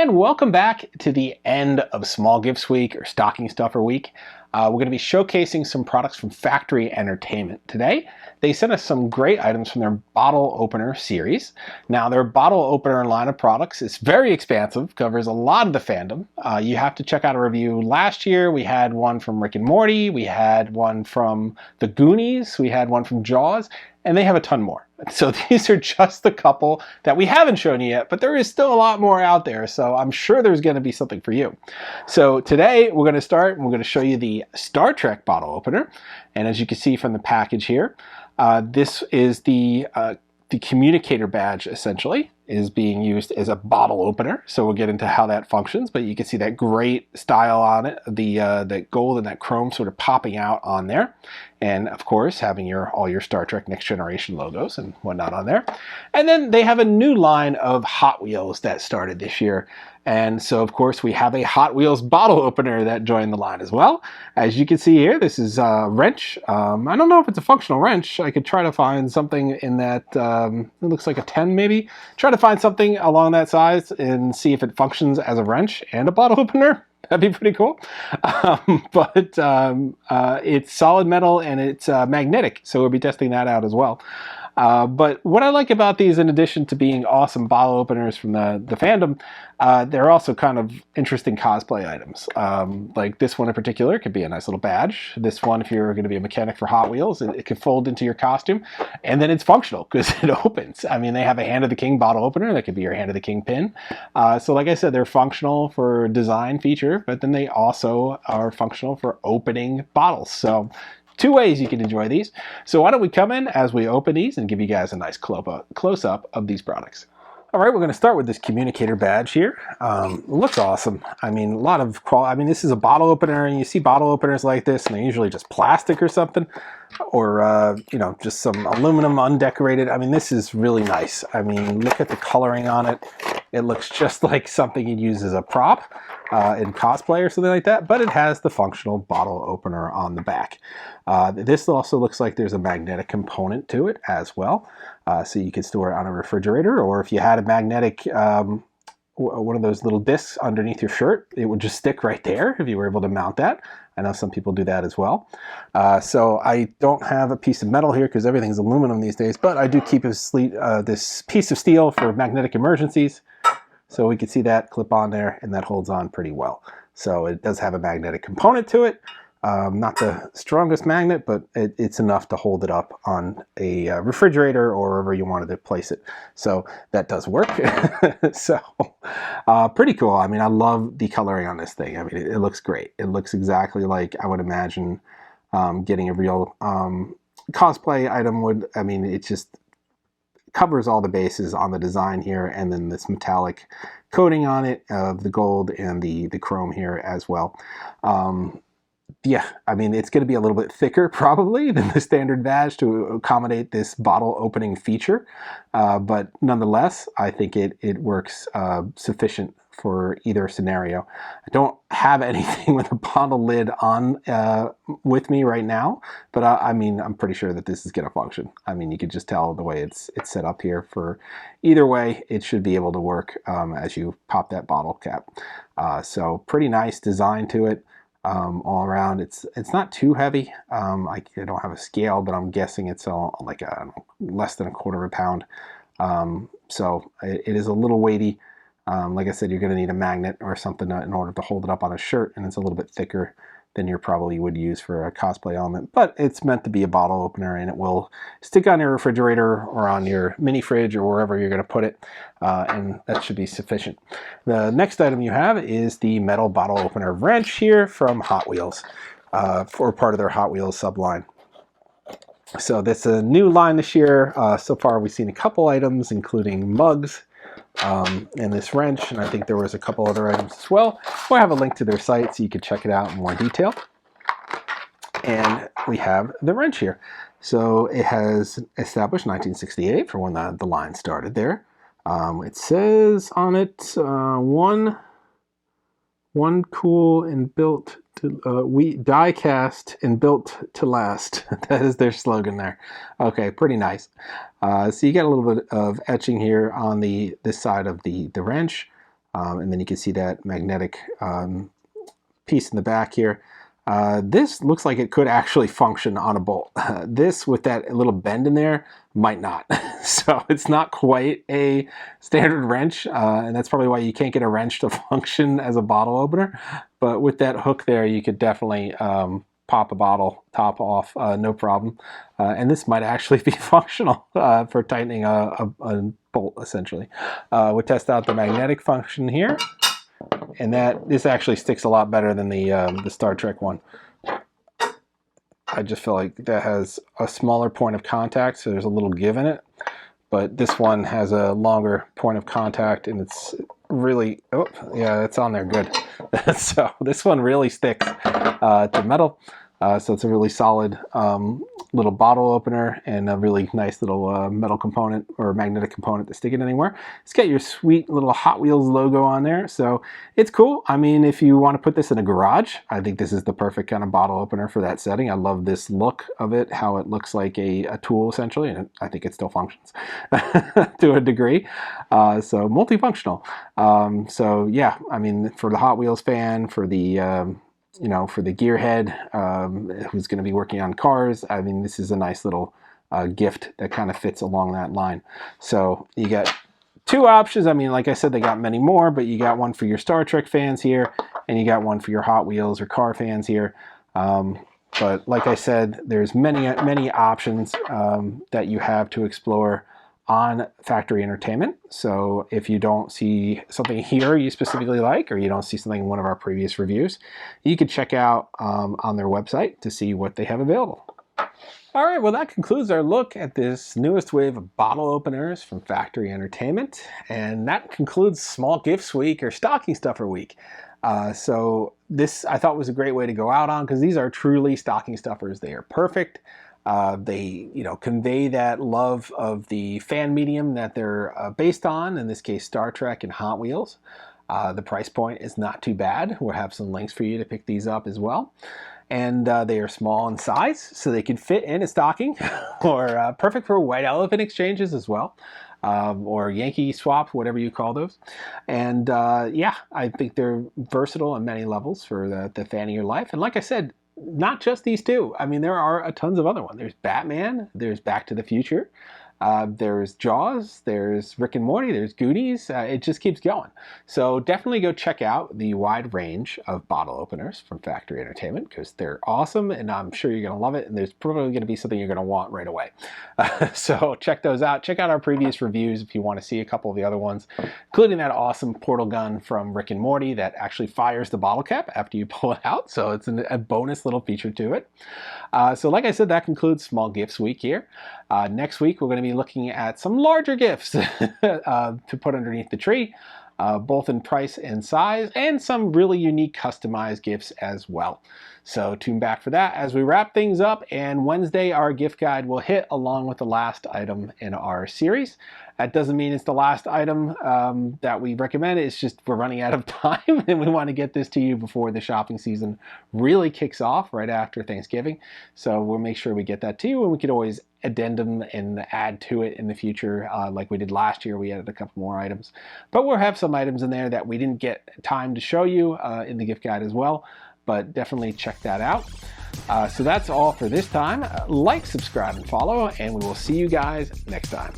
And welcome back to the end of Small Gifts Week or Stocking Stuffer Week. We're going to be showcasing some products from Factory Entertainment today. They sent us some great items from their bottle opener series. Now, their bottle opener line of products is very expansive, covers a lot of the fandom. You have to check out a review. Last year, we had one from Rick and Morty, we had one from The Goonies, we had one from Jaws, and they have a ton more. So these are just the couple that we haven't shown you yet, but there is still a lot more out there, so I'm sure there's going to be something for you. So today we're going to start and we're going to show you the Star Trek bottle opener. And as you can see from the package here, this is the communicator badge, essentially, is being used as a bottle opener. So we'll get into how that functions, but you can see that great style on it, that gold and that chrome sort of popping out on there. And of course, having all your Star Trek Next Generation logos and whatnot on there. And then they have a new line of Hot Wheels that started this year. And so, of course, we have a Hot Wheels bottle opener that joined the line as well. As you can see here, this is a wrench. I don't know if it's a functional wrench. I could try to find something in that, it looks like a 10 maybe. Try to find something along that size and see if it functions as a wrench and a bottle opener. That'd be pretty cool. It's solid metal and it's magnetic, so we'll be testing that out as well. But what I like about these, in addition to being awesome bottle openers from the fandom, they're also kind of interesting cosplay items. Like this one in particular could be a nice little badge. This one, if you're going to be a mechanic for Hot Wheels, it could fold into your costume. And then it's functional because it opens. I mean, they have a Hand of the King bottle opener. That could be your Hand of the King pin. So like I said, they're functional for design feature, but then they also are functional for opening bottles. So two ways you can enjoy these. So why don't we come in as we open these and give you guys a nice close-up of these products. All right, we're going to start with this communicator badge here. It looks awesome. I mean, a lot of quality. I mean, this is a bottle opener, and you see bottle openers like this, and they're usually just plastic or something, or you know, just some aluminum undecorated. I mean, this is really nice. I mean, look at the coloring on it. It looks just like something you'd use as a prop in cosplay or something like that, but it has the functional bottle opener on the back. This also looks like there's a magnetic component to it as well. So you could store it on a refrigerator, or if you had a magnetic, one of those little discs underneath your shirt, it would just stick right there if you were able to mount that. I know some people do that as well. So I don't have a piece of metal here because everything's aluminum these days, but I do keep this piece of steel for magnetic emergencies. So we can see that clip on there, and that holds on pretty well. So it does have a magnetic component to it. Not the strongest magnet, but it's enough to hold it up on a refrigerator or wherever you wanted to place it. So that does work. So pretty cool. I mean, I love the coloring on this thing. I mean, it looks great. It looks exactly like I would imagine getting a real cosplay item would. I mean, it just covers all the bases on the design here, and then this metallic coating on it of the gold and the chrome here as well. Yeah, I mean, it's going to be a little bit thicker probably than the standard badge to accommodate this bottle opening feature. But nonetheless, I think it works sufficient for either scenario. I don't have anything with a bottle lid on with me right now, but I mean, I'm pretty sure that this is going to function. I mean, you could just tell the way it's set up here. For either way, it should be able to work as you pop that bottle cap. So pretty nice design to it. All around, it's not too heavy. I don't have a scale, but I'm guessing it's like less than 1/4 pound. So it is a little weighty. Like I said, you're going to need a magnet or something in order to hold it up on a shirt, and it's a little bit thicker than you probably would use for a cosplay element. But it's meant to be a bottle opener, and it will stick on your refrigerator or on your mini fridge or wherever you're going to put it, and that should be sufficient. The next item you have is the metal bottle opener wrench here from Hot Wheels, for part of their Hot Wheels subline. So that's a new line this year. So far we've seen a couple items, including mugs, and this wrench, and I think there was a couple other items as well. We'll have a link to their site so you can check it out in more detail. And we have the wrench here. So it has established 1968 for when the line started there. It says on it, one cool and built to, we die cast and built to last. That is their slogan there. Okay, pretty nice. So you get a little bit of etching here on this side of the wrench. And then you can see that magnetic piece in the back here. This looks like it could actually function on a bolt. This, with that little bend in there, might not. So it's not quite a standard wrench, and that's probably why you can't get a wrench to function as a bottle opener. But with that hook there, you could definitely pop a bottle top off, no problem. And this might actually be functional for tightening a bolt, essentially. We'll test out the magnetic function here. And this actually sticks a lot better than the Star Trek one. I just feel like that has a smaller point of contact, so there's a little give in it. But this one has a longer point of contact, and it's really, oh yeah, it's on there good. So this one really sticks to metal. So it's a really solid little bottle opener and a really nice little metal component or magnetic component to stick it anywhere. It's got your sweet little Hot Wheels logo on there, so it's cool. I mean, if you want to put this in a garage, I think this is the perfect kind of bottle opener for that setting. I love this look of it, how it looks like a tool essentially, and I think it still functions to a degree. So multifunctional. So yeah, I mean, for the Hot Wheels fan, for the you know, for the gearhead who's going to be working on cars, I mean, this is a nice little gift that kind of fits along that line. So you got two options. I mean, like I said, they got many more, but you got one for your Star Trek fans here, and you got one for your Hot Wheels or car fans here. But like I said, there's many options that you have to explore on Factory Entertainment. So if you don't see something here you specifically like, or you don't see something in one of our previous reviews, you can check out on their website to see what they have available. All right, well, that concludes our look at this newest wave of bottle openers from Factory Entertainment, and that concludes Small Gifts Week or Stocking Stuffer Week. So this I thought was a great way to go out on, because these are truly stocking stuffers. They are perfect. They, you know, convey that love of the fan medium that they're based on, in this case Star Trek and Hot Wheels. The price point is not too bad. We'll have some links for you to pick these up as well. And they are small in size, so they can fit in a stocking, or perfect for white elephant exchanges as well, or Yankee swap, whatever you call those. And yeah, I think they're versatile on many levels for the fan of your life. And like I said, not just these two. I mean, there are a tons of other ones. There's Batman, there's Back to the Future, there's Jaws, there's Rick and Morty, there's Goonies. It just keeps going. So definitely go check out the wide range of bottle openers from Factory Entertainment, because they're awesome, and I'm sure you're going to love it, and there's probably going to be something you're going to want right away. So check those out. Check out our previous reviews if you want to see a couple of the other ones, including that awesome portal gun from Rick and Morty that actually fires the bottle cap after you pull it out. So it's a bonus little feature to it. So like I said, that concludes Small Gifts Week here. Next week, we're going to be looking at some larger gifts to put underneath the tree, both in price and size, and some really unique customized gifts as well. So tune back for that as we wrap things up, and Wednesday our gift guide will hit along with the last item in our series. That doesn't mean it's the last item that we recommend. It's just we're running out of time, and we want to get this to you before the shopping season really kicks off right after Thanksgiving. So we'll make sure we get that to you, and we could always addendum and add to it in the future, like we did last year. We added a couple more items, but we'll have some items in there that we didn't get time to show you in the gift guide as well. But definitely check that out. So that's all for this time. Like, subscribe, and follow, and we will see you guys next time.